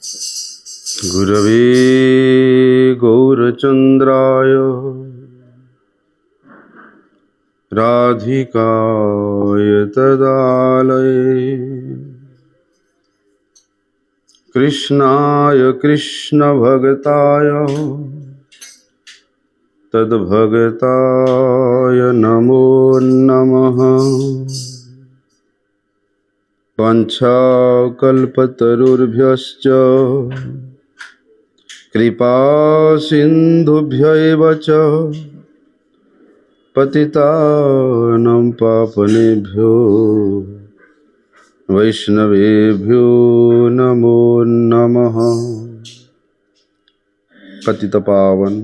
गुरवे गौरचन्द्राय राधिकाय तदालये कृष्णाय कृष्णभक्ताय तद्भक्ताय नमो नमः। वाञ्छाकल्पतरुभ्यश्च कृपा सिन्धुभ्य एव च पतितानां पावनेभ्यो वैष्णवेभ्यो नमो नमः। पतितपावन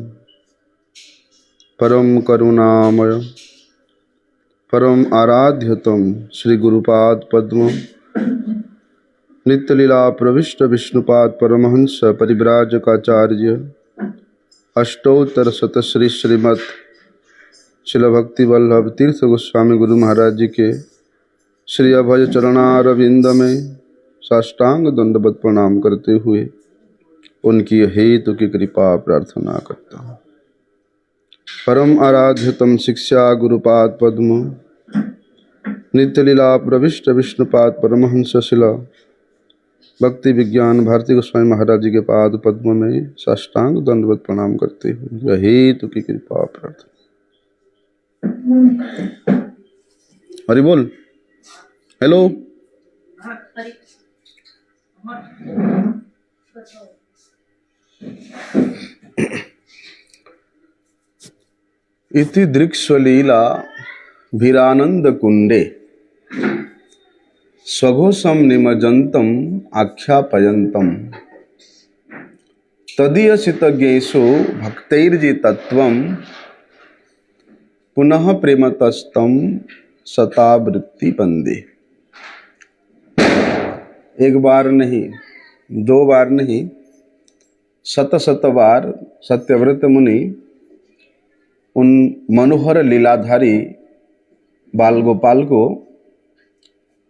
परम करुणामय परम आराध्यतम श्री गुरुपाद पद्म नित्यलीला प्रविष्ट विष्णुपाद परमहंस परिव्राजकाचार्य अष्टोत्तर शत श्री श्रीमद् शिल भक्ति वल्लभ तीर्थ गोस्वामी गुरु महाराज जी के श्री अभय चरणारविंद में साष्टांग दंडवत प्रणाम करते हुए उनकी हेतु की कृपा प्रार्थना करता हूँ। परम आराध्यतम शिक्षा गुरुपाद पद्म नित्यलीला प्रविष्ट विष्णुपाद परमहंस शिला भक्ति विज्ञान भारती गोस्वामी महाराज जी के पाद पद्म में साष्टांग दंडवत प्रणाम करते हुए हेतु की कृपा प्रार्थना। हरि बोल। हेलो इति दृक्स्वलीला भीरानंद कुंडे स्वघोषम निमजंतम आख्यापयंतम तदीयसितज्ञेषु भक्तैर्जितत्वं पुनः प्रेमतस्तम शतावृत्ति बंदे। एक बार नहीं, दो बार नहीं, शत बार सत्यव्रत मुनि उन मनोहर लीलाधारी बाल गोपाल को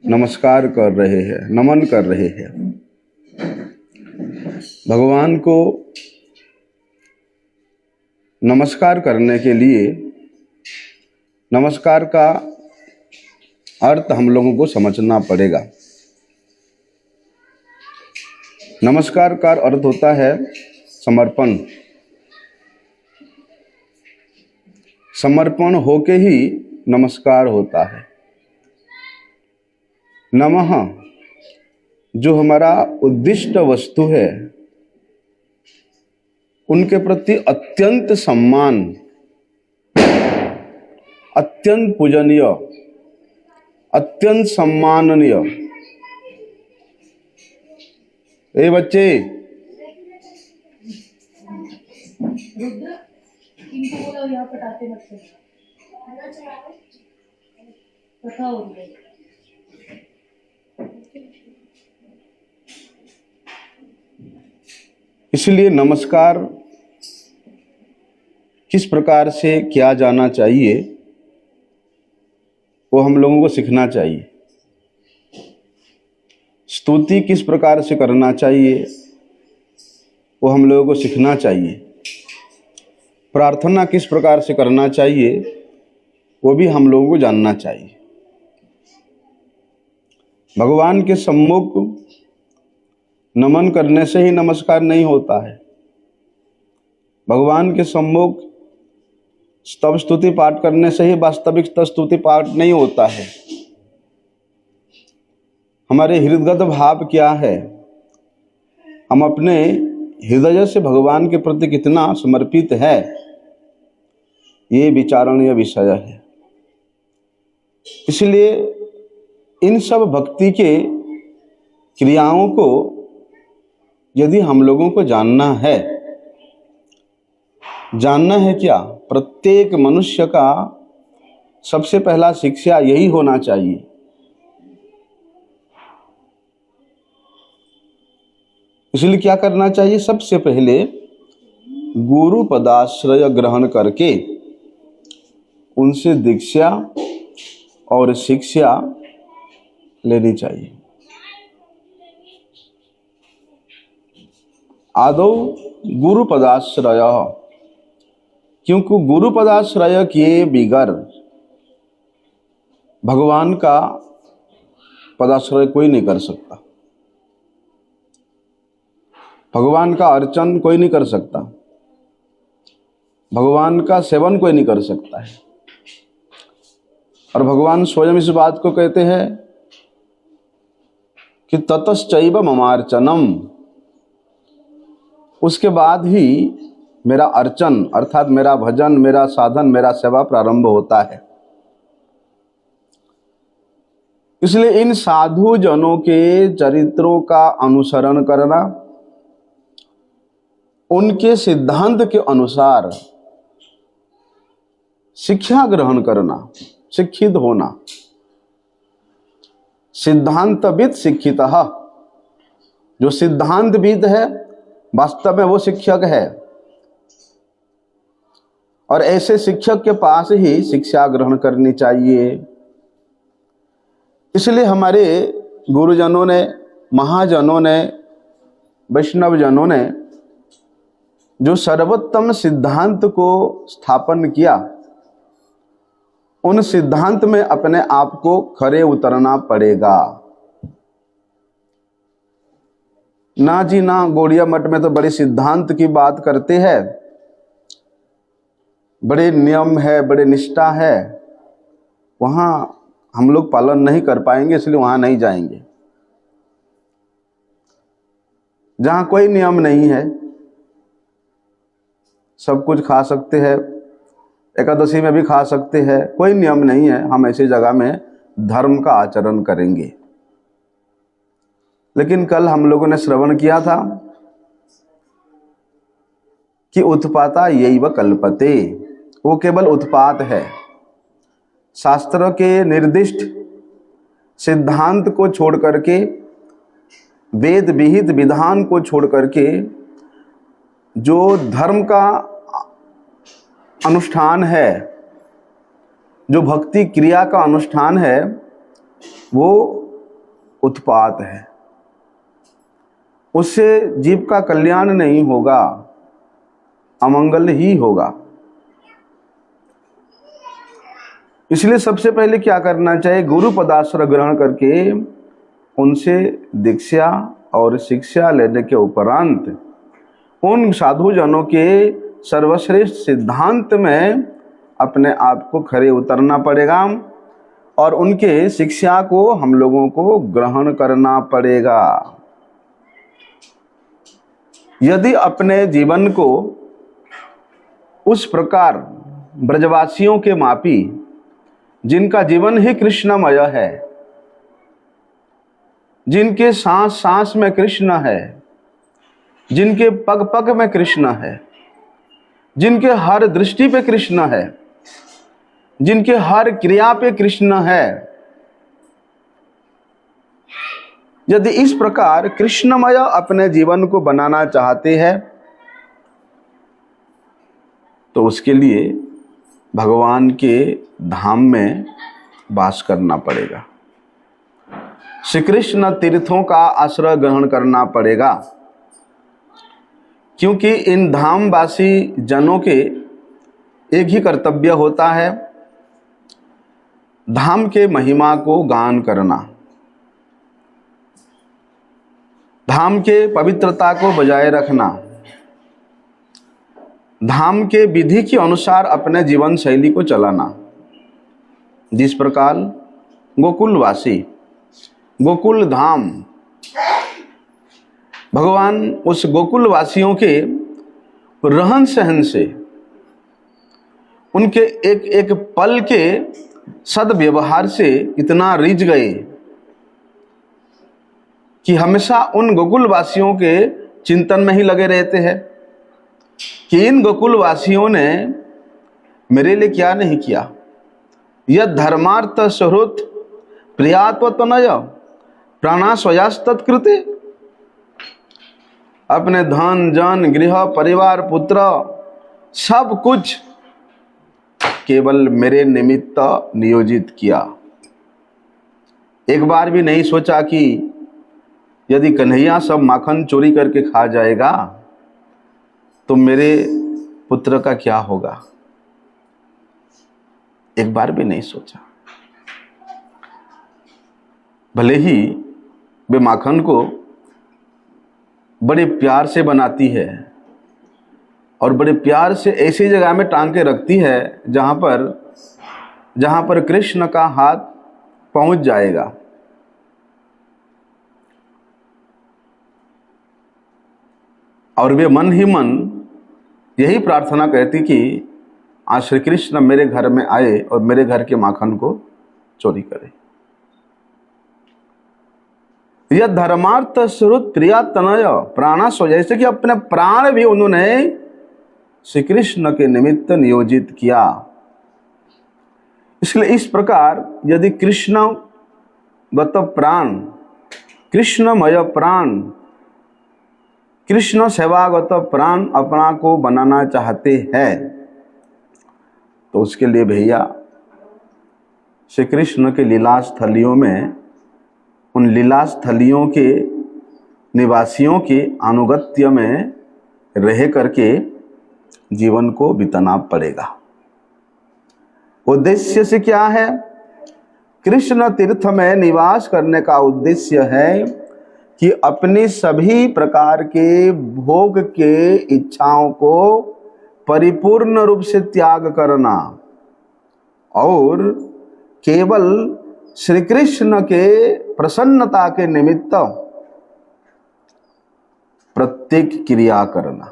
नमस्कार कर रहे हैं, नमन कर रहे हैं। भगवान को नमस्कार करने के लिए नमस्कार का अर्थ हम लोगों को समझना पड़ेगा। नमस्कार का अर्थ होता है समर्पण। समर्पण होके ही नमस्कार होता है। नमः जो हमारा उद्दिष्ट वस्तु है उनके प्रति अत्यंत सम्मान, अत्यंत पूजनीय, अत्यंत सम्माननीय। ए बच्चे इनको बोलो यहाँ पटाते मत कथा हो गई। इसलिए नमस्कार किस प्रकार से किया जाना चाहिए वो हम लोगों को सीखना चाहिए। स्तुति किस प्रकार से करना चाहिए वो हम लोगों को सीखना चाहिए। प्रार्थना किस प्रकार से करना चाहिए वो भी हम लोगों को जानना चाहिए। भगवान के सम्मुख नमन करने से ही नमस्कार नहीं होता है। भगवान के सम्मुख स्तव स्तुति पाठ करने से ही वास्तविक स्तुति पाठ नहीं होता है। हमारे हृदयगत भाव क्या है, हम अपने हृदय से भगवान के प्रति कितना समर्पित है, ये विचारणीय विषय है। इसलिए इन सब भक्ति के क्रियाओं को यदि हम लोगों को जानना है क्या, प्रत्येक मनुष्य का सबसे पहला शिक्षा यही होना चाहिए। इसलिए क्या करना चाहिए, सबसे पहले गुरु पदाश्रय ग्रहण करके उनसे दीक्षा और शिक्षा लेनी चाहिए। आदौ गुरु पदाश्रय, क्योंकि गुरु पदाश्रय किए बिगर भगवान का पदाश्रय कोई नहीं कर सकता, भगवान का अर्चन कोई नहीं कर सकता, भगवान का सेवन कोई नहीं कर सकता है। और भगवान स्वयं इस बात को कहते हैं कि ततश्चैव ममार्चनम, उसके बाद ही मेरा अर्चन अर्थात मेरा भजन, मेरा साधन, मेरा सेवा प्रारंभ होता है। इसलिए इन साधु जनों के चरित्रों का अनुसरण करना, उनके सिद्धांत के अनुसार शिक्षा ग्रहण करना, शिक्षित होना, सिद्धांतविद शिक्षितः, जो सिद्धांतविद है वास्तव में वो शिक्षक है, और ऐसे शिक्षक के पास ही शिक्षा ग्रहण करनी चाहिए। इसलिए हमारे गुरुजनों ने, महाजनों ने, वैष्णव जनों ने जो सर्वोत्तम सिद्धांत को स्थापन किया, उन सिद्धांत में अपने आप को खरे उतरना पड़ेगा। ना जी ना, गौड़िया मठ में तो बड़े सिद्धांत की बात करते हैं, बड़े नियम है, बड़े निष्ठा है, वहाँ हम लोग पालन नहीं कर पाएंगे, इसलिए वहाँ नहीं जाएंगे। जहाँ कोई नियम नहीं है, सब कुछ खा सकते हैं, एकादशी में भी खा सकते हैं, कोई नियम नहीं है, हम ऐसी जगह में धर्म का आचरण करेंगे। लेकिन कल हम लोगों ने श्रवण किया था कि उत्पाता यैव कल्पते, वो केवल उत्पात है। शास्त्र के निर्दिष्ट सिद्धांत को छोड़ करके, वेद विहित विधान को छोड़ करके जो धर्म का अनुष्ठान है, जो भक्ति क्रिया का अनुष्ठान है, वो उत्पात है। उससे जीव का कल्याण नहीं होगा, अमंगल ही होगा। इसलिए सबसे पहले क्या करना चाहिए? गुरु पदाश्रय ग्रहण करके उनसे दीक्षा और शिक्षा लेने के उपरांत उन साधु जनों के सर्वश्रेष्ठ सिद्धांत में अपने आप को खरे उतरना पड़ेगा और उनके शिक्षा को हम लोगों को ग्रहण करना पड़ेगा। यदि अपने जीवन को उस प्रकार ब्रजवासियों के मापी, जिनका जीवन ही कृष्णमय है, जिनके सांस सांस में कृष्ण है, जिनके पग पग में कृष्ण है, जिनके हर दृष्टि पे कृष्ण है, जिनके हर क्रिया पे कृष्ण है, यदि इस प्रकार कृष्णमय अपने जीवन को बनाना चाहते हैं तो उसके लिए भगवान के धाम में वास करना पड़ेगा, श्री कृष्ण तीर्थों का आश्रय ग्रहण करना पड़ेगा। क्योंकि इन धामवासी जनों के एक ही कर्तव्य होता है, धाम के महिमा को गान करना, धाम के पवित्रता को बजाय रखना, धाम के विधि के अनुसार अपने जीवन शैली को चलाना। जिस प्रकार गोकुलवासी, गोकुल धाम, भगवान उस गोकुलवासियों के रहन सहन से, उनके एक एक पल के सद्व्यवहार से इतना रिझ गए कि हमेशा उन गोकुलवासियों के चिंतन में ही लगे रहते हैं कि इन गोकुलवासियों ने मेरे लिए क्या नहीं किया। यद धर्मार्थ सुहृत प्रियात्वतनय प्राणास्वयास्तत्कृते, अपने धन जन गृह परिवार पुत्र सब कुछ केवल मेरे निमित्त नियोजित किया। एक बार भी नहीं सोचा कि यदि कन्हैया सब माखन चोरी करके खा जाएगा तो मेरे पुत्र का क्या होगा, एक बार भी नहीं सोचा। भले ही वे माखन को बड़े प्यार से बनाती है और बड़े प्यार से ऐसी जगह में टांग के रखती है जहां पर कृष्ण का हाथ पहुंच जाएगा। और वे मन ही मन यही प्रार्थना करती कि आज श्री कृष्ण मेरे घर में आए और मेरे घर के माखन को चोरी करे। यह धर्मार्थ श्रुत प्रिया तनय प्राणा सो, जैसे कि अपने प्राण भी उन्होंने श्री कृष्ण के निमित्त नियोजित किया। इसलिए इस प्रकार यदि कृष्ण गत प्राण, कृष्णमय प्राण, कृष्ण सेवागत प्राण अपना को बनाना चाहते हैं तो उसके लिए भैया श्री कृष्ण के लीला स्थलियों में, उन लीला स्थलियों के निवासियों के अनुगत्य में रह करके जीवन को बिताना पड़ेगा। उद्देश्य से क्या है? कृष्ण तीर्थ में निवास करने का उद्देश्य है कि अपनी सभी प्रकार के भोग के इच्छाओं को परिपूर्ण रूप से त्याग करना और केवल श्री कृष्ण के प्रसन्नता के निमित्त प्रत्येक क्रिया करना।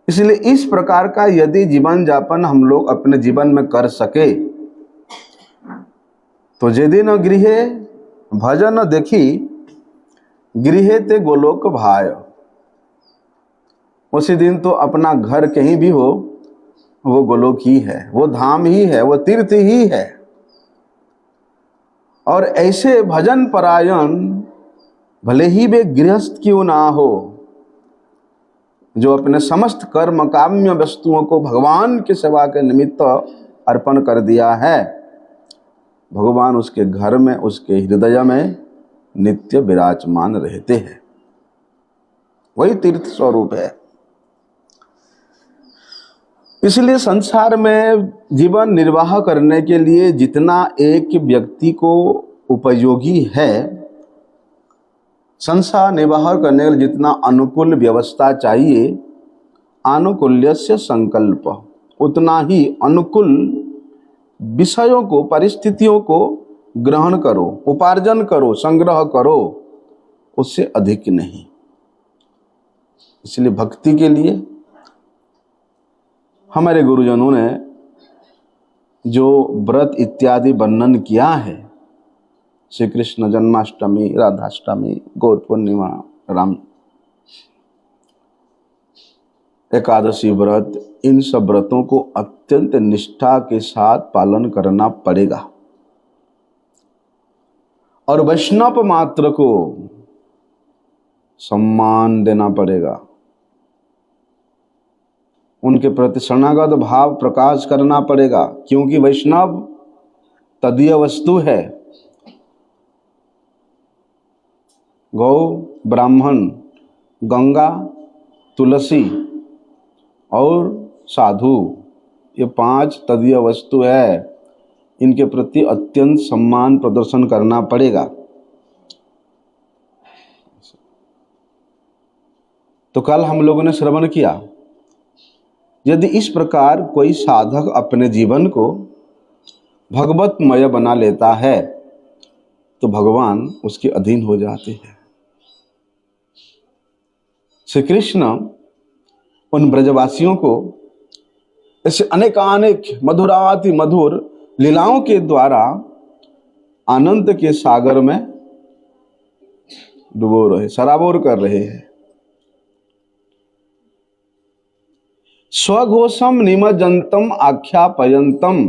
इसलिए इस प्रकार का यदि जीवन यापन हम लोग अपने जीवन में कर सके तो जे दिन गृह भजन देखी गृह ते गोलोक भाय, उसी दिन तो अपना घर कहीं भी हो वो गोलोक ही है, वो धाम ही है, वो तीर्थ ही है। और ऐसे भजन परायण भले ही वे गृहस्थ क्यों ना हो, जो अपने समस्त कर्म काम्य वस्तुओं को भगवान की सेवा के निमित्त अर्पण कर दिया है, भगवान उसके घर में, उसके हृदय में नित्य विराजमान रहते हैं। वही तीर्थ स्वरूप है। इसलिए संसार में जीवन निर्वाह करने के लिए जितना एक व्यक्ति को उपयोगी है, संसार निर्वाह करने के लिए जितना अनुकूल व्यवस्था चाहिए, आनुकूल्यस्य संकल्प, उतना ही अनुकूल विषयों को, परिस्थितियों को ग्रहण करो, उपार्जन करो, संग्रह करो, उससे अधिक नहीं। इसलिए भक्ति के लिए हमारे गुरुजनों ने जो व्रत इत्यादि वर्णन किया है, श्री कृष्ण जन्माष्टमी, राधाष्टमी, गौर पूर्णिमा, राम एकादशी व्रत, इन सब व्रतों को अत्यंत निष्ठा के साथ पालन करना पड़ेगा और वैष्णव मात्र को सम्मान देना पड़ेगा, उनके प्रति शरणागत भाव प्रकाश करना पड़ेगा, क्योंकि वैष्णव तदीय वस्तु है। गौ, ब्राह्मण, गंगा, तुलसी और साधु, ये 5 तदीय वस्तु है। इनके प्रति अत्यंत सम्मान प्रदर्शन करना पड़ेगा। तो कल हम लोगों ने श्रवण किया, यदि इस प्रकार कोई साधक अपने जीवन को भगवतमय बना लेता है तो भगवान उसके अधीन हो जाते हैं। श्री कृष्ण उन ब्रजवासियों को ऐसे अनेकानेक मधुराति मधुर लीलाओं के द्वारा आनंद के सागर में डुबो रहे, सराबोर कर रहे हैं। स्वघोषम निमज्जन्तम आख्यापयन्तम,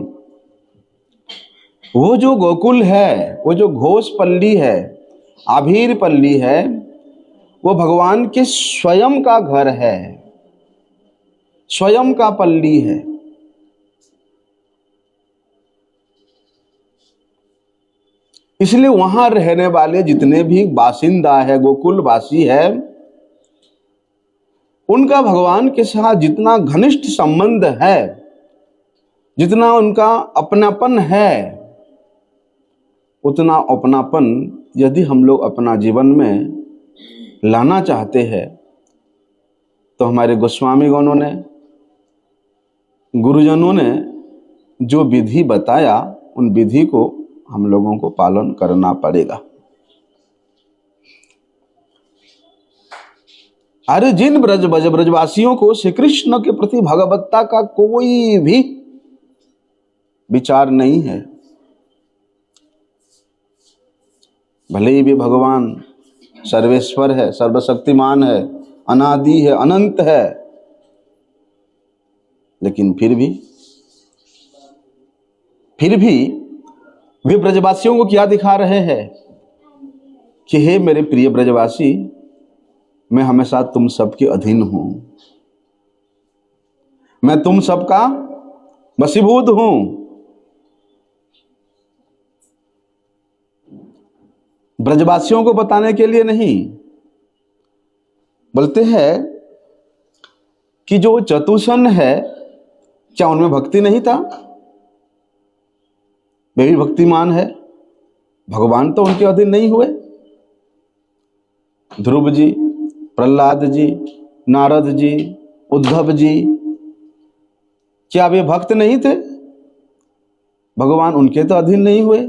वो जो गोकुल है, वो जो घोष पल्ली है, आभीर पल्ली है, वो भगवान के स्वयं का घर है, स्वयं का पल्ली है। इसलिए वहां रहने वाले जितने भी बासिंदा है, गोकुल वासी है, उनका भगवान के साथ जितना घनिष्ठ संबंध है, जितना उनका अपनापन है, उतना अपनापन यदि हम लोग अपना जीवन में लाना चाहते हैं तो हमारे गोस्वामीगणों ने, गुरुजनों ने जो विधि बताया, उन विधि को हम लोगों को पालन करना पड़ेगा। अरे जिन ब्रजवासियों को श्री कृष्ण के प्रति भगवत्ता का कोई भी विचार नहीं है, भले ही भी भगवान सर्वेश्वर है, सर्वशक्तिमान है, अनादि है, अनंत है, लेकिन फिर भी वे ब्रजवासियों को क्या दिखा रहे हैं कि हे मेरे प्रिय ब्रजवासी, मैं हमेशा तुम सबके अधीन हूं, मैं तुम सबका वशीभूत हूं। ब्रजवासियों को बताने के लिए नहीं, बोलते हैं कि जो चतुसन है, क्या उनमें भक्ति नहीं था? वे भी भक्तिमान है, भगवान तो उनके अधीन नहीं हुए। ध्रुव जी, प्रहलाद जी, नारद जी, उद्धव जी, क्या वे भक्त नहीं थे? भगवान उनके तो अधीन नहीं हुए।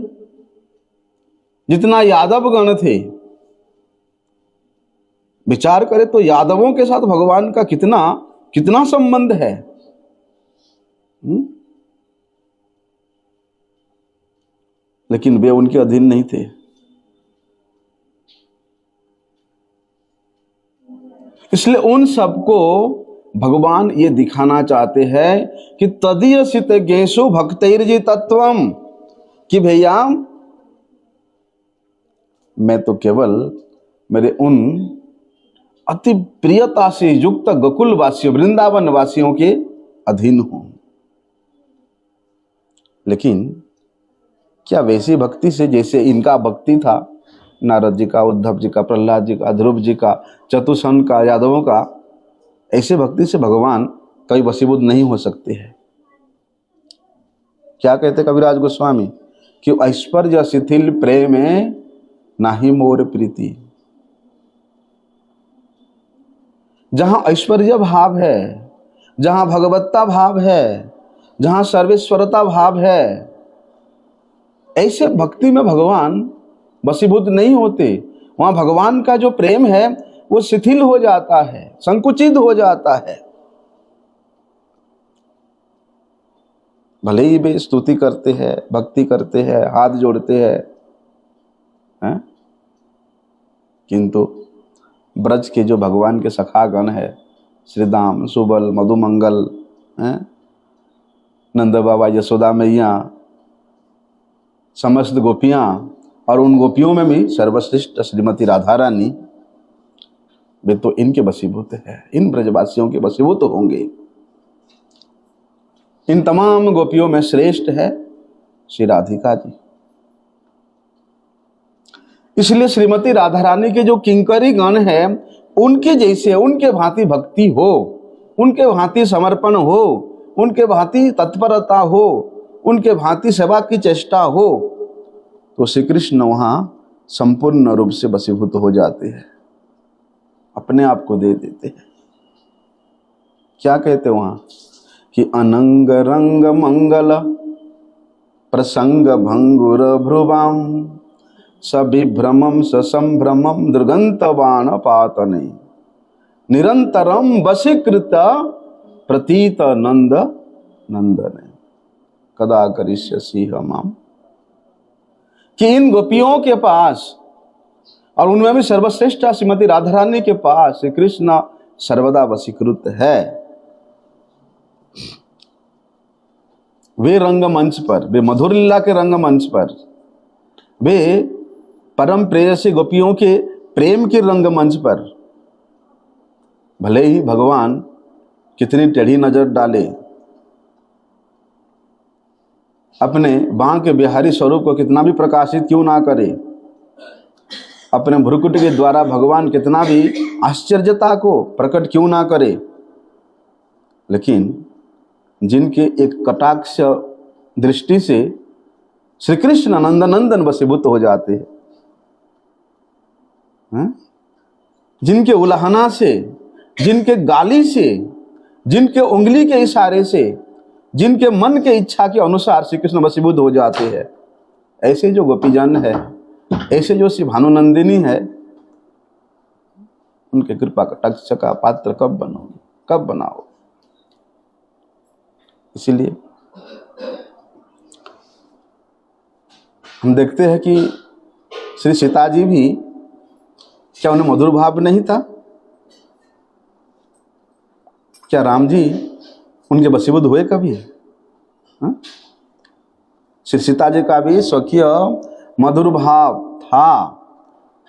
जितना यादव गण थे, विचार करें तो यादवों के साथ भगवान का कितना संबंध है। लेकिन वे उनके अधीन नहीं थे। इसलिए उन सबको भगवान ये दिखाना चाहते हैं कि तदीयसित गेशु भक्तैर्जी तत्वम, कि भैया मैं तो केवल मेरे उन अति प्रियता से युक्त गोकुल वासियों, वृंदावन वासियों के अधीन हूं। लेकिन क्या वैसी भक्ति से जैसे इनका भक्ति था, नारद जी का, उद्धव जी का, प्रहलाद जी का, ध्रुव जी का, चतुसन का, यादवों का, ऐसे भक्ति से भगवान कभी वशीभूत नहीं हो सकते हैं। क्या कहते कविराज गोस्वामी कि ऐश्वर्य शिथिल प्रेम नाही मोर प्रीति। जहां ऐश्वर्य भाव है, जहां भगवत्ता भाव है, जहां सर्वेश्वरता भाव है, ऐसे भक्ति में भगवान वशीभूत नहीं होते। वहां भगवान का जो प्रेम है वो शिथिल हो जाता है, संकुचित हो जाता है। भले ही वे स्तुति करते हैं, भक्ति करते हैं, हाथ जोड़ते हैं, किंतु ब्रज के जो भगवान के सखागण है, श्रीदाम, सुबल, मधुमंगल, नंद बाबा, यशोदा मैया, समस्त गोपियां, और उन गोपियों में भी सर्वश्रेष्ठ श्रीमती राधा रानी, वे तो इनके वशीभूत है, इन ब्रजवासियों के वशीभूत होंगे। इन तमाम गोपियों में श्रेष्ठ है श्री राधिका जी। इसलिए श्रीमती राधा रानी के जो किंकरी गण है, उनके जैसे, उनके भांति भक्ति हो, उनके भांति समर्पण हो, उनके भांति तत्परता हो, उनके भांति सेवा की चेष्टा हो, तो श्री कृष्ण वहां संपूर्ण रूप से वशीभूत हो जाते हैं, अपने आप को दे देते हैं। क्या कहते वहां कि अनंग रंग मंगल प्रसंग भंगुर भ्रुवाम सविभ्रमम संभ्रमम दुर्गंत बाण पातने निरंतरम वशीकृत प्रतीत नंद नंदने कदा करिष्यसि हमाम। कि इन गोपियों के पास, और उनमें भी सर्वश्रेष्ठ श्रीमती राधा रानी के पास श्री कृष्ण सर्वदा वशीकृत है। वे रंगमंच पर, वे मधुर लीला के रंगमंच पर, वे परम प्रेयसी गोपियों के प्रेम के रंगमंच पर, भले ही भगवान कितनी टेढ़ी नजर डाले, अपने बांके बिहारी स्वरूप को कितना भी प्रकाशित क्यों ना करे, अपने भ्रुकुट के द्वारा भगवान कितना भी आश्चर्यता को प्रकट क्यों ना करे, लेकिन जिनके एक कटाक्ष दृष्टि से श्री कृष्ण नंदनंदन वशीभूत हो जाते हैं, जिनके उल्हाना से, जिनके गाली से, जिनके उंगली के इशारे से, जिनके मन के इच्छा के अनुसार श्री कृष्ण वशीभूत हो जाते हैं, ऐसे जो गोपीजन है, ऐसे जो श्री भानुनंदिनी है, उनके कृपा कटाक्ष का पात्र कब बनोगे, कब बनाओ। इसीलिए हम देखते हैं कि श्री सीता जी भी, क्या उन्हें मधुर भाव नहीं था? क्या राम जी उनके वशीभूत हुए कभी? श्री सीता जी का भी स्वकीय मधुर भाव था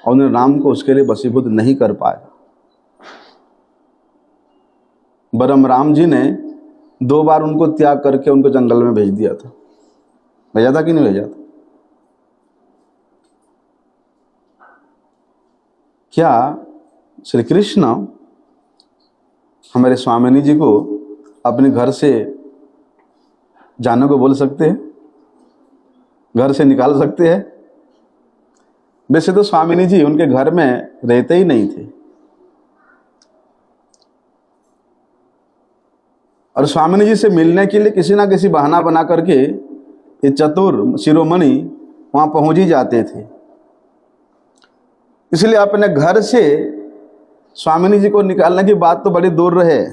और उन्हें राम को उसके लिए वशीभूत नहीं कर पाए। बरम राम जी ने 2 बार उनको त्याग करके उनको जंगल में भेज दिया था। भेजा था कि नहीं भेजा था? क्या श्री कृष्ण हमारे स्वामिनी जी को अपने घर से जाने को बोल सकते हैं, घर से निकाल सकते हैं? वैसे तो स्वामिनी जी उनके घर में रहते ही नहीं थे, और स्वामिनी जी से मिलने के लिए किसी ना किसी बहाना बना करके ये चतुर शिरोमणि वहां पहुंच ही जाते थे। इसलिए अपने घर से स्वामिनी जी को निकालने की बात तो बड़ी दूर रहे,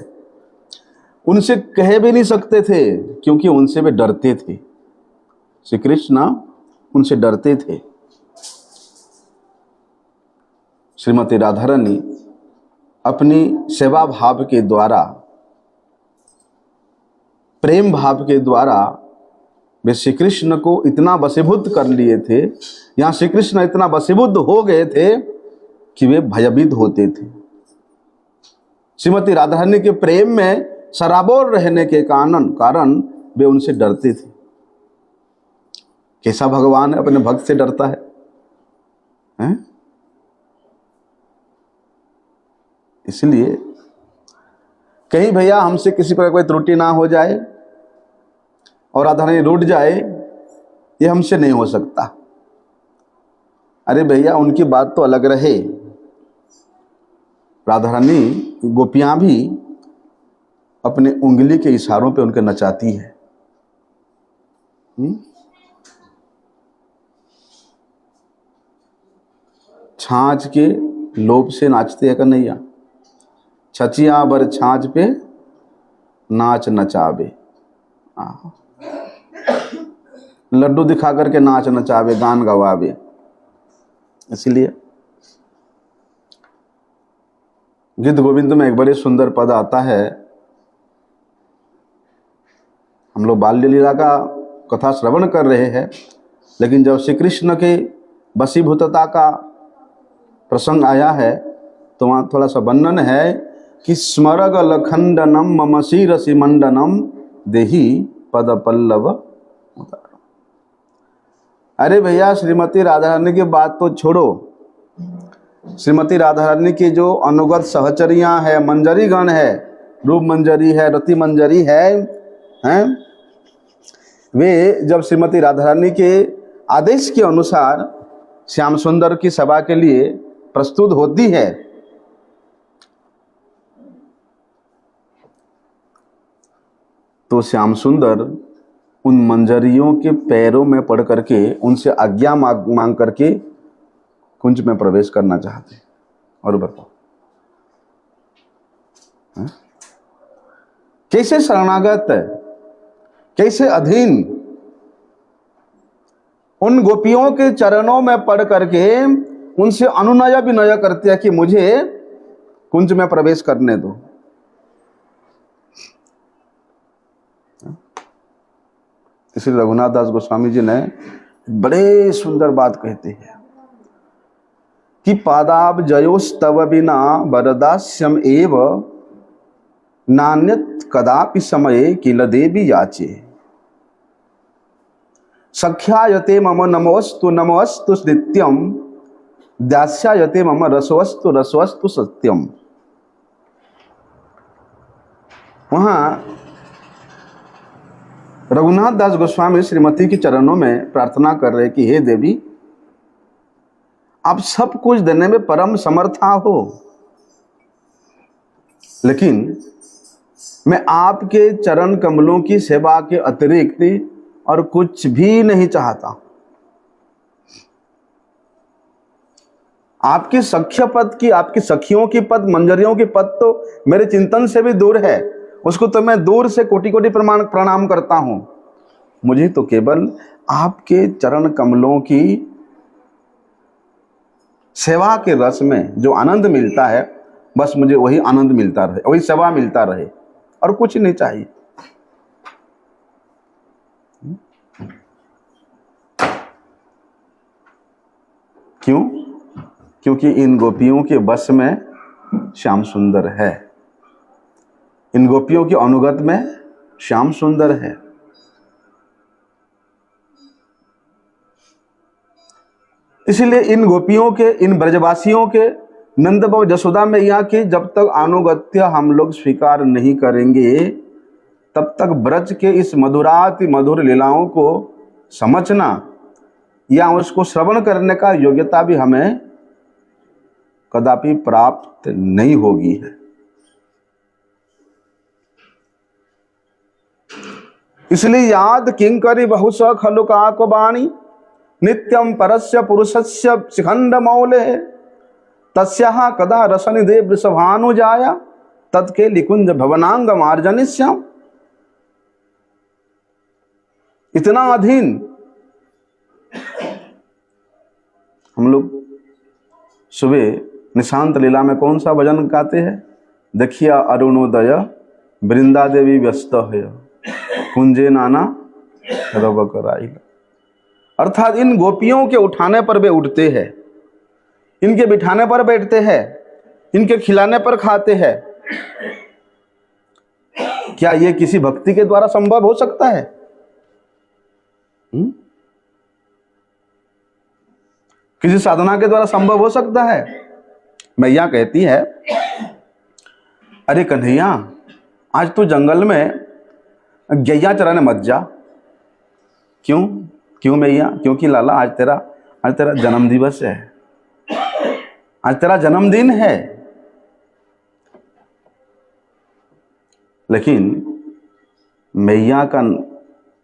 उनसे कह भी नहीं सकते थे, क्योंकि उनसे वे डरते थे। श्री कृष्ण उनसे डरते थे। श्रीमती राधा रानी अपनी सेवा भाव के द्वारा, प्रेम भाव के द्वारा वे श्री कृष्ण को इतना वशीभूत कर लिए थे, यहाँ श्री कृष्ण इतना वशीभूत हो गए थे कि वे भयभीत होते थे। श्रीमती राधा रानी के प्रेम में सराबोर रहने के कारण वे उनसे डरते थे। कैसा भगवान है, अपने भक्त से डरता है, हैं? इसलिए कहीं भैया हमसे किसी प्रकार कोई त्रुटि ना हो जाए और राधा रानी रूठ जाए, ये हमसे नहीं हो सकता। अरे भैया उनकी बात तो अलग रहे, राधा रानी गोपियां भी अपने उंगली के इशारों पे उनके नचाती है। छाछ के लोभ से नाचते हैं कन्हैया, छचिया बर छाछ पे नाच नचावे, लड्डू दिखा करके नाच नचावे, गान गवावे। इसलिए गीत गोविंद में एक बड़े सुंदर पद आता है। हम लोग बाल्य लीला का कथा श्रवण कर रहे हैं, लेकिन जब श्री कृष्ण के वशीभूतता का प्रसंग आया है तो वहाँ थोड़ा सा वर्णन है कि स्मरग लखंडनम मम शिरसि मंडनम देहि पद पल्लव। अरे भैया श्रीमती राधा रानी की बात तो छोड़ो, श्रीमती राधा रानी की जो अनुगत सहचरियां है, मंजरी गण है, रूप मंजरी है, रति मंजरी है, हैं? वे जब श्रीमती राधा रानी के आदेश के अनुसार श्याम सुंदर की सभा के लिए प्रस्तुत होती है, तो श्याम सुंदर उन मंजरियों के पैरों में पड़ करके उनसे आज्ञा मांग करके कुंज में प्रवेश करना चाहते। और बताओ कैसे शरणागत, कैसे अधीन उन गोपियों के चरणों में पड़ करके उनसे अनुनय विनय करते हैं कि मुझे कुंज में प्रवेश करने दो। इसलिए रघुनाथ दास गोस्वामी जी ने बड़े सुंदर बात कहते हैं कि पादाब जयोस्तव बिना वरदास्यम एव नान्यत कदापि समये किल देवी याचे सख्यायते मम नमोस्तु नमोस्तु नित्यम दास्यायते मम रसवस्तु रसवस्तु सत्यम। वहां रघुनाथ दास गोस्वामी श्रीमती के चरणों में प्रार्थना कर रहे कि हे देवी, आप सब कुछ देने में परम समर्था हो, लेकिन मैं आपके चरण कमलों की सेवा के अतिरिक्त और कुछ भी नहीं चाहता। आपकी सख्य पद की, आपकी सखियों की पद, मंजरियों की पद तो मेरे चिंतन से भी दूर है, उसको तो मैं दूर से कोटि कोटि प्रणाम करता हूं। मुझे तो केवल आपके चरण कमलों की सेवा के रस में जो आनंद मिलता है, बस मुझे वही आनंद मिलता रहे, वही सेवा मिलता रहे, और कुछ नहीं चाहिए। क्यों? क्योंकि इन गोपियों के बस में श्याम सुंदर है, इन गोपियों के अनुगत में श्याम सुंदर है। इसलिए इन गोपियों के, इन ब्रजवासियों के, नंद बाबा जसोदा मैया की जब तक अनुगत्य हम लोग स्वीकार नहीं करेंगे, तब तक ब्रज के इस मधुराति मधुर लीलाओं को समझना या उसको श्रवण करने का योग्यता भी हमें कदापि प्राप्त नहीं होगी है। इसलिए याद किंकरी बहुश खलु काक वाणी नित्यम परस्य पुरुषस्य शिखंड मौले तस्याः कदा रसनिधे वृषभानुजाया तत्के लिकुंज भवनांग मार्जनिष्यम। इतना अधीन हम लोग सुबह निशांत लीला में कौन सा भजन गाते हैं? देखिया अरुणोदय वृंदा देवी व्यस्त है कुंजे नाना रव कराइल। अर्थात इन गोपियों के उठाने पर वे उठते हैं, इनके बिठाने पर बैठते हैं, इनके खिलाने पर खाते हैं। क्या ये किसी भक्ति के द्वारा संभव हो सकता है? किसी साधना के द्वारा संभव हो सकता है? मैया कहती है, अरे कन्हैया, आज तू जंगल में गैया चराने मत जा। क्यों? क्यों मैया? क्योंकि लाला आज तेरा जन्म दिवस है, आज तेरा जन्मदिन है। लेकिन मैया का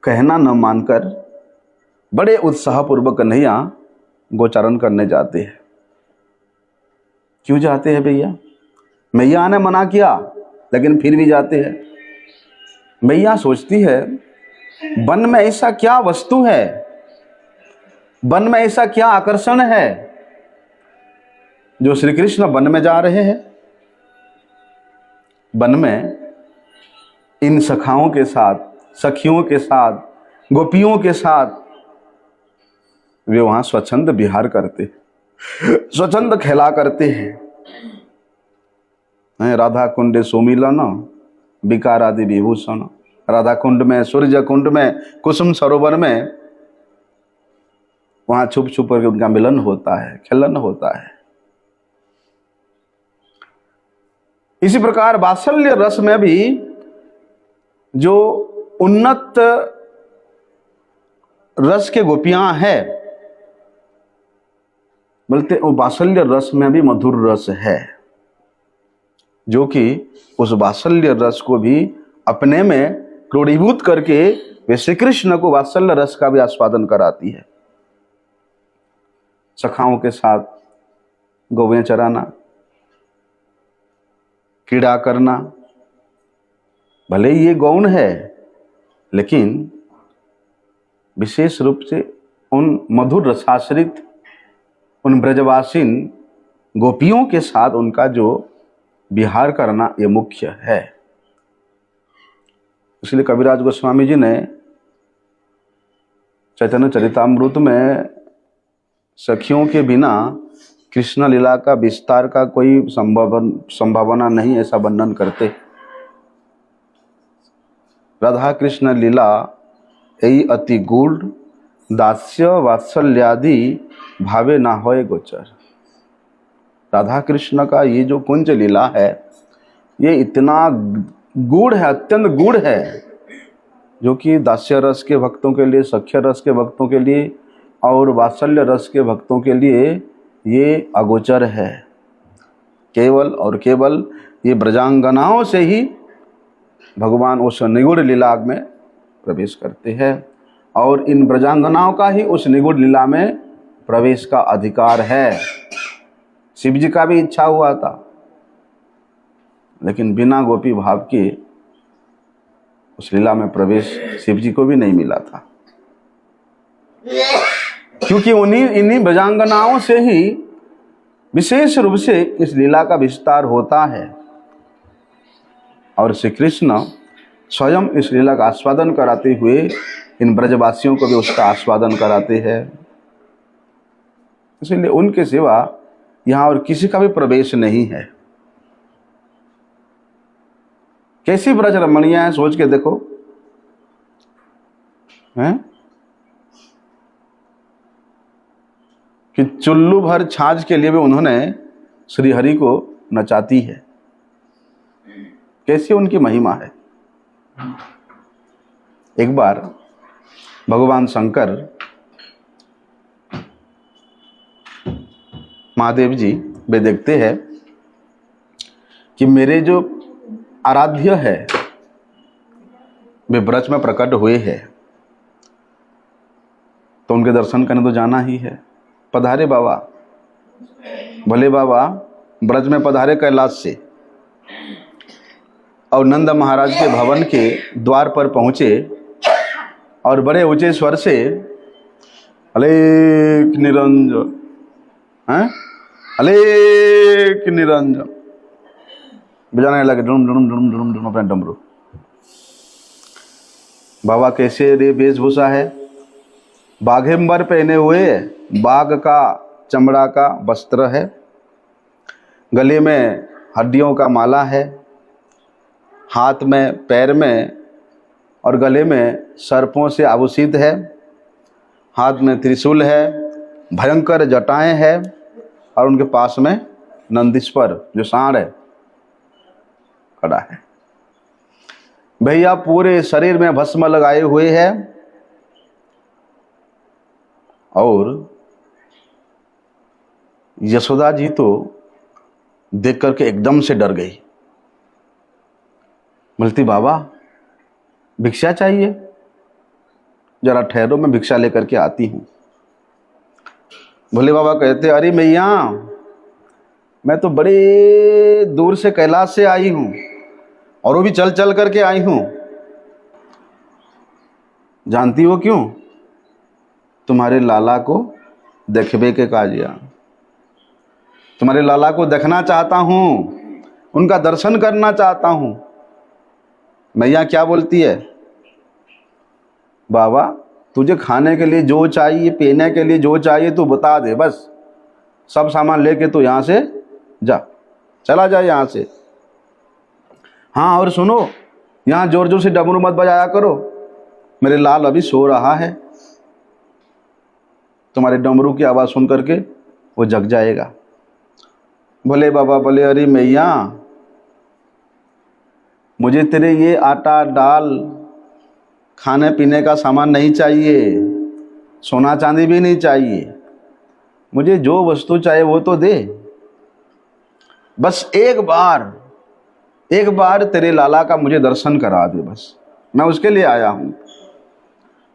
कहना न मानकर बड़े उत्साहपूर्वक कन्हैया गोचारण करने जाते हैं। क्यों जाते हैं भैया? मैया ने मना किया, लेकिन फिर भी जाते हैं। मैया सोचती है, वन में ऐसा क्या वस्तु है, वन में ऐसा क्या आकर्षण है जो श्री कृष्ण वन में जा रहे हैं। वन में इन सखाओं के साथ, सखियों के साथ, गोपियों के साथ वे वहां स्वच्छंद विहार करते, स्वच्छंद खेला करते हैं। राधा कुंड सुमिलन विकार आदि विभूषण। राधा कुंड में, सूर्य कुंड में, कुसुम सरोवर में, वहां छुप छुप करके उनका मिलन होता है, खेलन होता है। इसी प्रकार वात्सल्य रस में भी जो उन्नत रस के गोपियां हैं, बोलते वो वात्सल्य रस में भी मधुर रस है, जो कि उस वात्सल्य रस को भी अपने में क्रोडीभूत करके वे श्री कृष्ण को वात्सल्य रस का भी आस्वादन कराती है। सखाओं के साथ गौवें चराना, कीड़ा करना, भले ही ये गौण है, लेकिन विशेष रूप से उन मधुर रसाश्रित, उन ब्रजवासीन गोपियों के साथ उनका जो विहार करना ये मुख्य है। इसलिए कविराज गोस्वामी जी ने चैतन्य चरितामृत में सखियों के बिना कृष्ण लीला का विस्तार का कोई संभावना नहीं, ऐसा वर्णन करते। राधा कृष्ण लीला यही अति गूढ़ दास्य वात्सल्यादि भावे ना होए गोचर। राधा कृष्ण का ये जो कुंज लीला है ये इतना गूढ़ है, अत्यंत गूढ़ है, जो कि दास्य रस के भक्तों के लिए, सख्य रस के भक्तों के लिए और वात्सल्य रस के भक्तों के लिए ये अगोचर है। केवल और केवल ये ब्रजांगनाओं से ही भगवान उस निगूढ़ लीला में प्रवेश करते हैं और इन ब्रजांगनाओं का ही उस निगूढ़ लीला में प्रवेश का अधिकार है। शिव जी का भी इच्छा हुआ था, लेकिन बिना गोपी भाव के उस लीला में प्रवेश शिव जी को भी नहीं मिला था, क्योंकि इन्हीं ब्रजांगनाओं से ही विशेष रूप से इस लीला का विस्तार होता है और श्री कृष्ण स्वयं इस लीला का आस्वादन कराते हुए इन ब्रजवासियों को भी उसका आस्वादन कराते हैं। इसलिए उनके सिवा यहाँ और किसी का भी प्रवेश नहीं है। कैसी ब्रज रमणीय है, सोच के देखो हैं कि चुल्लू भर छाछ के लिए भी उन्होंने श्री हरि को नचाती है। कैसी उनकी महिमा है। एक बार भगवान शंकर महादेव जी वे देखते हैं कि मेरे जो आराध्य है वे ब्रज में प्रकट हुए हैं, तो उनके दर्शन करने तो जाना ही है। पधारे बाबा, भले बाबा ब्रज में पधारे कैलाश से और नंद महाराज के भवन के द्वार पर पहुंचे और बड़े ऊंचे स्वर से अलेख निरंजन, अलेख निरंजन बजाने लगे, डुम डुम डुम डुम डुम अपना डमरू। बाबा कैसे रे वेशभूषा है, बाघेम्बर पहने हुए, बाघ का चमड़ा का वस्त्र है, गले में हड्डियों का माला है, हाथ में पैर में और गले में सर्पों से आभूषित है, हाथ में त्रिशूल है, भयंकर जटाएं हैं और उनके पास में नंदीश्वर जो सांड है खड़ा है। भैया पूरे शरीर में भस्म लगाए हुए हैं और यशोदा जी तो देख करके एकदम से डर गई। बोलती बाबा भिक्षा चाहिए, जरा ठहरो मैं भिक्षा लेकर के आती हूँ। भोले बाबा कहते अरे मैया मैं तो बड़े दूर से कैलाश से आई हूँ और वो भी चल चल करके आई हूँ। जानती हो क्यों? तुम्हारे लाला को देखबे के काजिया, तुम्हारे लाला को देखना चाहता हूँ, उनका दर्शन करना चाहता हूँ। मैया क्या बोलती है, बाबा तुझे खाने के लिए जो चाहिए, पीने के लिए जो चाहिए तू बता दे, बस सब सामान लेके तू यहाँ से जा, चला जा यहाँ से। हाँ और सुनो, यहाँ जोर जोर से डमरू मत बजाया करो, मेरे लाल अभी सो रहा है, तुम्हारे डमरू की आवाज़ सुन करके वो जग जाएगा। बोले बाबा बोले अरे मैया मुझे तेरे ये आटा दाल खाने पीने का सामान नहीं चाहिए, सोना चांदी भी नहीं चाहिए, मुझे जो वस्तु चाहिए वो तो दे। बस एक बार तेरे लाला का मुझे दर्शन करा दे, बस मैं उसके लिए आया हूँ।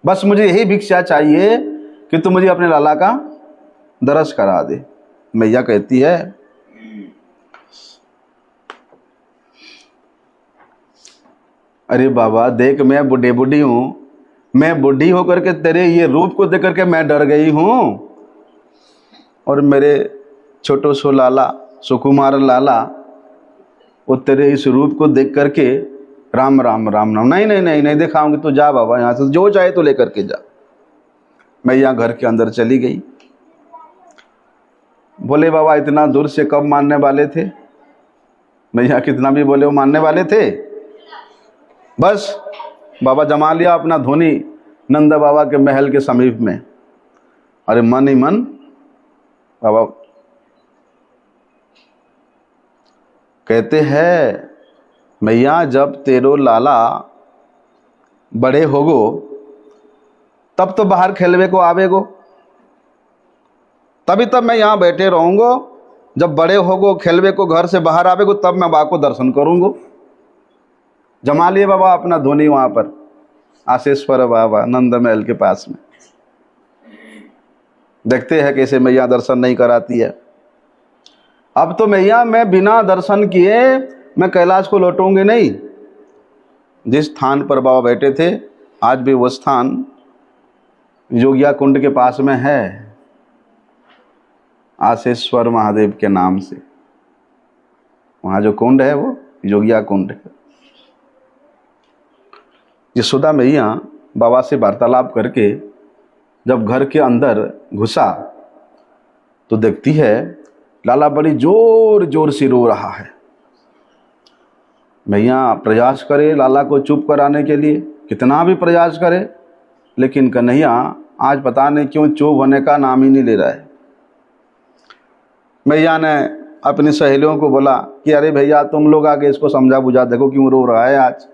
बस मुझे यही भिक्षा चाहिए कि तू मुझे अपने लाला का दर्श करा दे। मैया कहती है अरे बाबा देख मैं बूढ़ी हूँ, मैं बूढ़ी होकर के तेरे ये रूप को देख करके मैं डर गई हूँ और मेरे छोटो सो लाला सुकुमार लाला वो तेरे इस रूप को देख करके राम राम राम राम नहीं नहीं नहीं नहीं दिखाऊंगी, तो जा बाबा यहाँ से जो चाहे तो लेकर के जा। मैं यहाँ घर के अंदर चली गई। बोले बाबा इतना दूर से कब मानने वाले थे? मैं यहाँ कितना भी बोले वो मानने वाले थे। बस बाबा जमा लिया अपना धोनी नंद बाबा के महल के समीप में। अरे मन ही मन बाबा कहते हैं मैया जब तेरो लाला बड़े होगो तब तो बाहर खेलवे को आवेगो, तभी तब मैं यहाँ बैठे रहूँगो। जब बड़े होगो खेलवे को घर से बाहर आवेगो तब मैं बा को दर्शन करूँगो। जमा लिए बाबा अपना धोनी वहाँ पर आशेश्वर बाबा नंद महल के पास में। देखते हैं कैसे मैया दर्शन नहीं कराती है। अब तो मैया मैं बिना दर्शन किए मैं कैलाश को लौटूंगी नहीं। जिस स्थान पर बाबा बैठे थे आज भी वो स्थान योगिया कुंड के पास में है, आशेश्वर महादेव के नाम से। वहाँ जो कुंड है वो योगिया कुंड है। यशोदा मैया बाबा से वार्तालाप करके जब घर के अंदर घुसा तो देखती है लाला बड़ी जोर जोर से रो रहा है। मैया प्रयास करे लाला को चुप कराने के लिए, कितना भी प्रयास करे, लेकिन कन्हैया आज पता नहीं क्यों चुप होने का नाम ही नहीं ले रहा है। मैया ने अपनी सहेलियों को बोला कि अरे भैया तुम लोग आके इसको समझा बुझा देखो क्यों रो रहा है आज।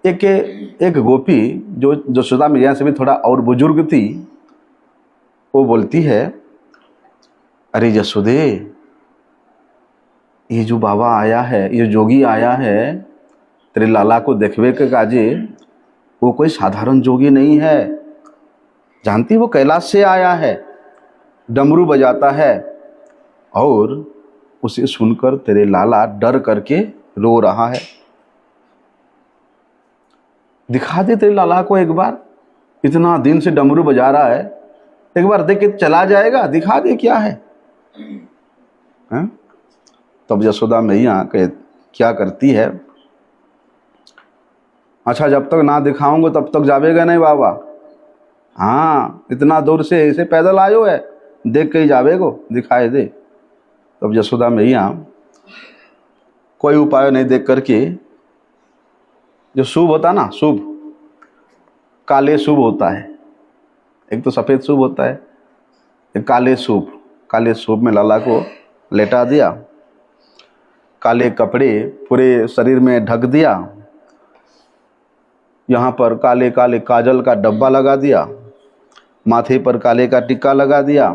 एक गोपी जो यशोदा मैया से भी थोड़ा और बुजुर्ग थी, वो बोलती है अरे यशोदे, ये जो बाबा आया है, ये जोगी आया है तेरे लाला को देखवे के काजे, वो कोई साधारण जोगी नहीं है। जानती वो कैलाश से आया है, डमरू बजाता है, और उसे सुनकर तेरे लाला डर करके रो रहा है। दिखा दे तेरे लाला को एक बार, इतना दिन से डमरू बजा रहा है, एक बार देख के चला जाएगा, दिखा दे क्या है। तब यशोदा मैया क्या करती है, अच्छा जब तक ना दिखाऊंगा तब तक जावेगा नहीं बाबा। हाँ इतना दूर से ऐसे पैदल आयो है, देख के ही जावेगो, दिखाए दे। तब यशोदा मैया कोई उपाय नहीं देख करके, जो शुभ होता ना, शुभ काले शुभ होता है, एक तो सफ़ेद शुभ होता है, एक काले शुभ। काले शुभ में लाला को लेटा दिया, काले कपड़े पूरे शरीर में ढक दिया, यहाँ पर काले काले काजल का डब्बा लगा दिया, माथे पर काले का टिक्का लगा दिया,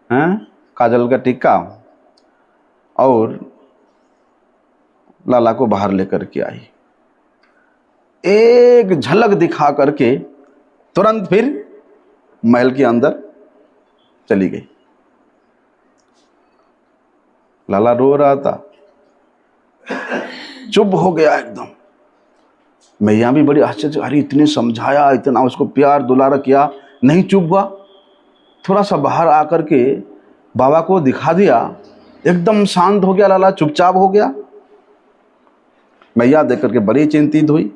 हैं काजल का टिक्का, और लाला को बाहर लेकर के आई। एक झलक दिखा करके तुरंत फिर महल के अंदर चली गई। लाला रो रहा था, चुप हो गया एकदम। मैया भी बड़ी आश्चर्य, अरे इतने समझाया, इतना उसको प्यार दुलारा किया, नहीं चुप हुआ। थोड़ा सा बाहर आकर के बाबा को दिखा दिया, एकदम शांत हो गया लाला, चुपचाप हो गया। मैया देख करके बड़ी चिंतित हुई।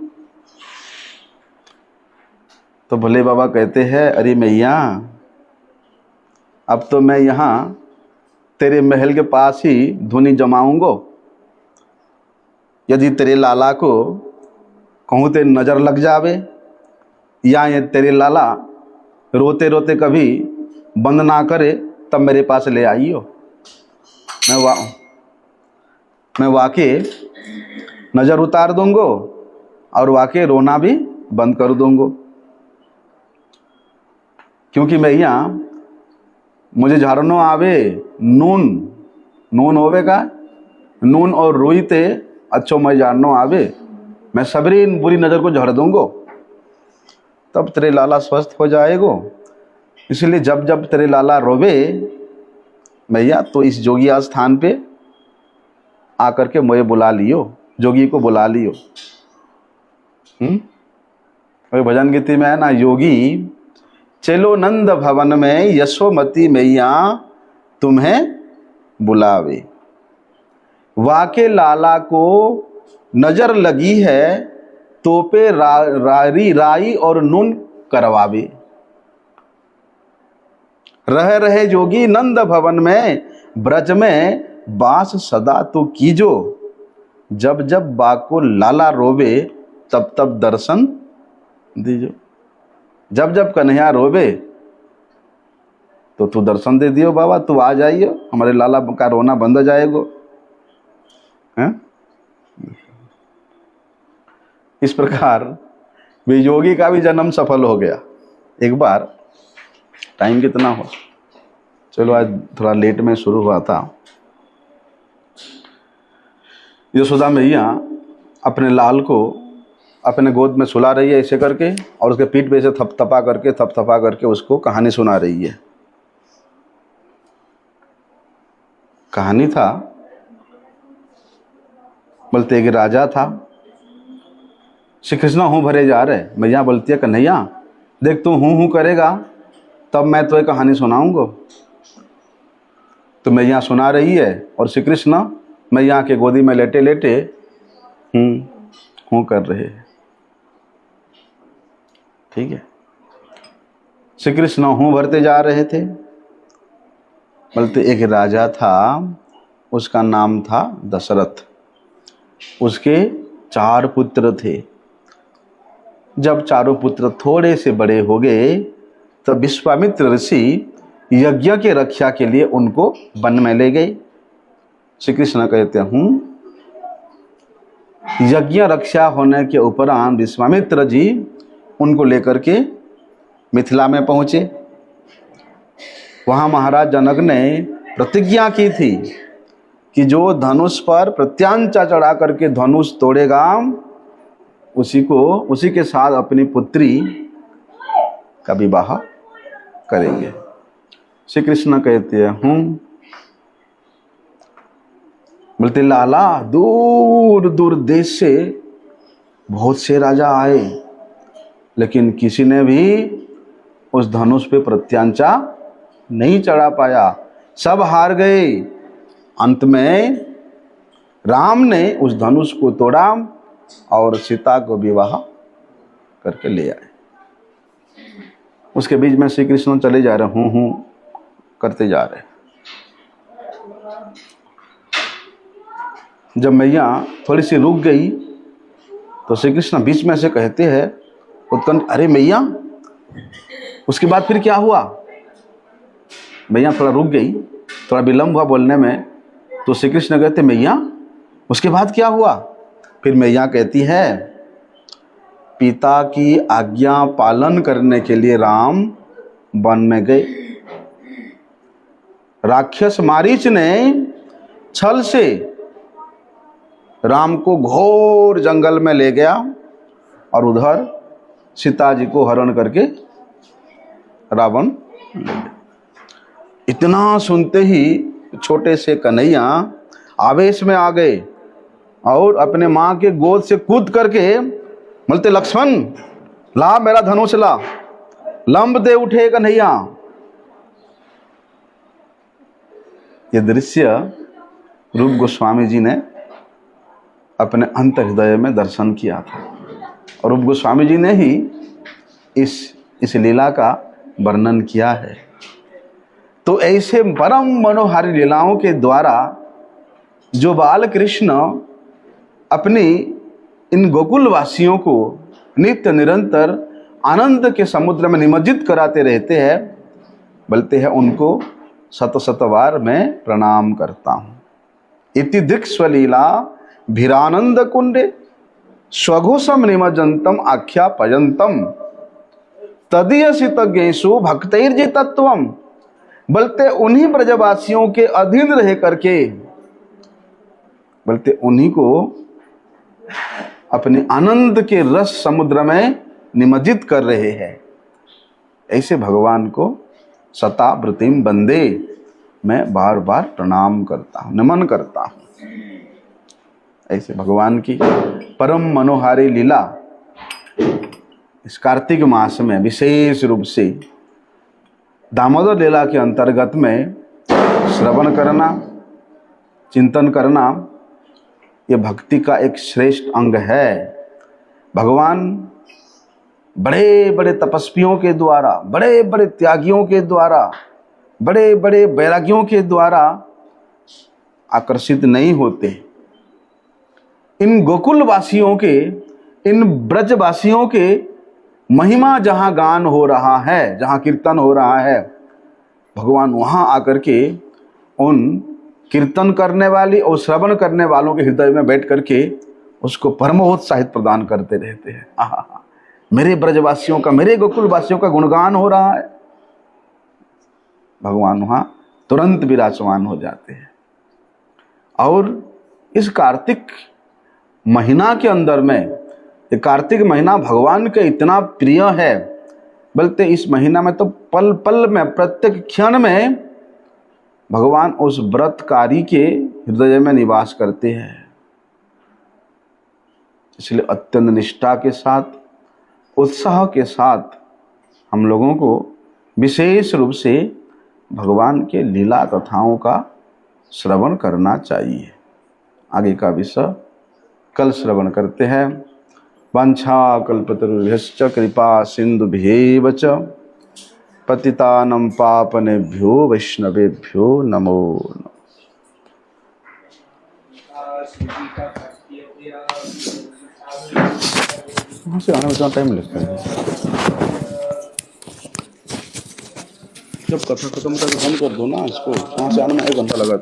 तो भोले बाबा कहते हैं अरे मैया, अब तो मैं यहाँ तेरे महल के पास ही धुनी जमाऊंगो। यदि तेरे लाला को कहूँ ते नज़र लग जावे, या ये तेरे लाला रोते रोते कभी बंद ना करे, तब मेरे पास ले आइयो। मैं वाके नज़र उतार दूंगो और वाके रोना भी बंद कर दूंगो। क्योंकि मैया मुझे झाड़नो आवे, नून होवे का, नून और रुई ते अच्छो मैं झाड़नो आवे, मैं सबरी बुरी नज़र को झाड़ दूंगो, तब तेरे लाला स्वस्थ हो जाएगो। इसलिए जब जब तेरे लाला रोवे मैया, तो इस जोगिया स्थान पे आकर के मुझे बुला लियो, जोगी को बुला लियो। वही भजन गीति में है ना, योगी चलो नंद भवन में, यशोमती मैया तुम्हें बुलावे। वाके लाला को नजर लगी है, तो पे राई और नून करवावे। रह रहे जोगी नंद भवन में, ब्रज में बास सदा तो कीजो। जब जब बाको लाला रोवे, तब तब दर्शन दीजो। जब जब कन्हैया रोवे तो तू दर्शन दे दियो बाबा, तू आ जाइयो, हमारे लाला का रोना बंद हो जाएगो। हैं? इस प्रकार वियोगी का भी जन्म सफल हो गया। एक बार, टाइम कितना हुआ, चलो आज थोड़ा लेट में शुरू हुआ था। यशोदा मैया अपने लाल को अपने गोद में सुला रही है ऐसे करके, और उसके पीठ पे से थपथपा करके उसको कहानी सुना रही है। कहानी था, बोलते एक राजा था, श्री कृष्ण हूँ भरे जा रहे। मैया बोलती है कन्हैया देख तू हूँ करेगा तब मैं तो एक कहानी सुनाऊंगा। तो मैया सुना रही है और श्री कृष्ण मैया के गोदी में लेटे लेटे हूँ कर रहे हैं। ठीक है, श्री कृष्ण हूँ भरते जा रहे थे। बोलते एक राजा था, उसका नाम था दशरथ। उसके 4 पुत्र थे। जब चारों पुत्र थोड़े से बड़े हो गए तब विश्वामित्र ऋषि यज्ञ के रक्षा के लिए उनको वन में ले गए। श्री कृष्ण कहते हूँ यज्ञ रक्षा होने के उपरांत विश्वामित्र जी उनको लेकर के मिथिला में पहुँचे। वहाँ महाराज जनक ने प्रतिज्ञा की थी कि जो धनुष पर प्रत्यांचा चढ़ा करके धनुष तोड़ेगा उसी के साथ अपनी पुत्री का विवाह करेंगे। श्री कृष्ण कहते हैं बोलते लाला दूर दूर देश से बहुत से राजा आए, लेकिन किसी ने भी उस धनुष पे प्रत्यांचा नहीं चढ़ा पाया, सब हार गए। अंत में राम ने उस धनुष को तोड़ा और सीता को विवाह करके ले आए। उसके बीच में श्री कृष्ण चले जा रहे हूँ करते जा रहे। जब मैया थोड़ी सी रुक गई तो श्री कृष्ण बीच में से कहते हैं उत्कंठ अरे मैया, उसके बाद फिर क्या हुआ? मैया थोड़ा रुक गई, थोड़ा विलम्ब हुआ बोलने में। तो श्री कृष्ण कहते मैया उसके बाद क्या हुआ? फिर मैया कहती है पिता की आज्ञा पालन करने के लिए राम वन में गए। राक्षस मारीच ने छल से राम को घोर जंगल में ले गया और उधर सीता जी को हरण करके रावण ले गया। इतना सुनते ही छोटे से कन्हैया आवेश में आ गए और अपने माँ के गोद से कूद करके बोलते लक्ष्मण ला मेरा धनुष ला, लंब दे उठे कन्हैया। ये दृश्य रूप गोस्वामी जी ने अपने अंत हृदय में दर्शन किया था और रूप गोस्वामी जी ने ही इस लीला का वर्णन किया है। तो ऐसे परम मनोहारी लीलाओं के द्वारा जो बाल कृष्ण अपनी इन गोकुल वासियों को नित्य निरंतर आनंद के समुद्र में निमज्जित कराते रहते हैं, बोलते हैं उनको शत शतवार मैं प्रणाम करता हूँ। इति दृक् स्वलीला भीरानंद कुंडे स्वघोषम निमज्जंतम आख्या पयंतम तदीयसितज्ञेषु भक्तैर्जितत्वम। बोलते उन्हीं ब्रजवासियों के अधीन रह करके बोलते उन्हीं को अपने आनंद के रस समुद्र में निमज्जित कर रहे हैं। ऐसे भगवान को सता व्रतिम बंदे मैं बार बार प्रणाम करता हूँ, नमन करता हूँ। ऐसे भगवान की परम मनोहारी लीला इस कार्तिक मास में विशेष रूप से दामोदर लीला के अंतर्गत में श्रवण करना, चिंतन करना, ये भक्ति का एक श्रेष्ठ अंग है। भगवान बड़े बड़े तपस्वियों के द्वारा, बड़े बड़े त्यागियों के द्वारा, बड़े बड़े वैरागियों के द्वारा आकर्षित नहीं होते। इन गोकुल वासियों के, इन ब्रजवासियों के महिमा जहाँ गान हो रहा है, जहाँ कीर्तन हो रहा है, भगवान वहाँ आकर के उन कीर्तन करने वाली और श्रवण करने वालों के हृदय में बैठ करके उसको परमोत्साहित प्रदान करते रहते हैं। आहा, मेरे ब्रजवासियों का, मेरे गोकुलवासियों का गुणगान हो रहा है, भगवान वहां तुरंत विराजमान हो जाते हैं। और इस कार्तिक महीना के अंदर में, ये कार्तिक महीना भगवान के इतना प्रिय है, बल्कि इस महीना में तो पल पल में, प्रत्येक क्षण में भगवान उस व्रतकारी के हृदय में निवास करते हैं। इसलिए अत्यंत निष्ठा के साथ, उत्साह के साथ हम लोगों को विशेष रूप से भगवान के लीला कथाओं का श्रवण करना चाहिए। आगे का विषय कल श्रवण करते हैं। वांछा कल्पतरुभ्यश्च कृपा सिंधुभ्यैव च पतितानं पावनेभ्यो वैष्णवेभ्यो नमो नमः। वहाँ से आने में इतना टाइम लगता है, जब कथा खत्म करके बंद कर दो ना इसको, वहाँ से आने में 1 घंटा लगा।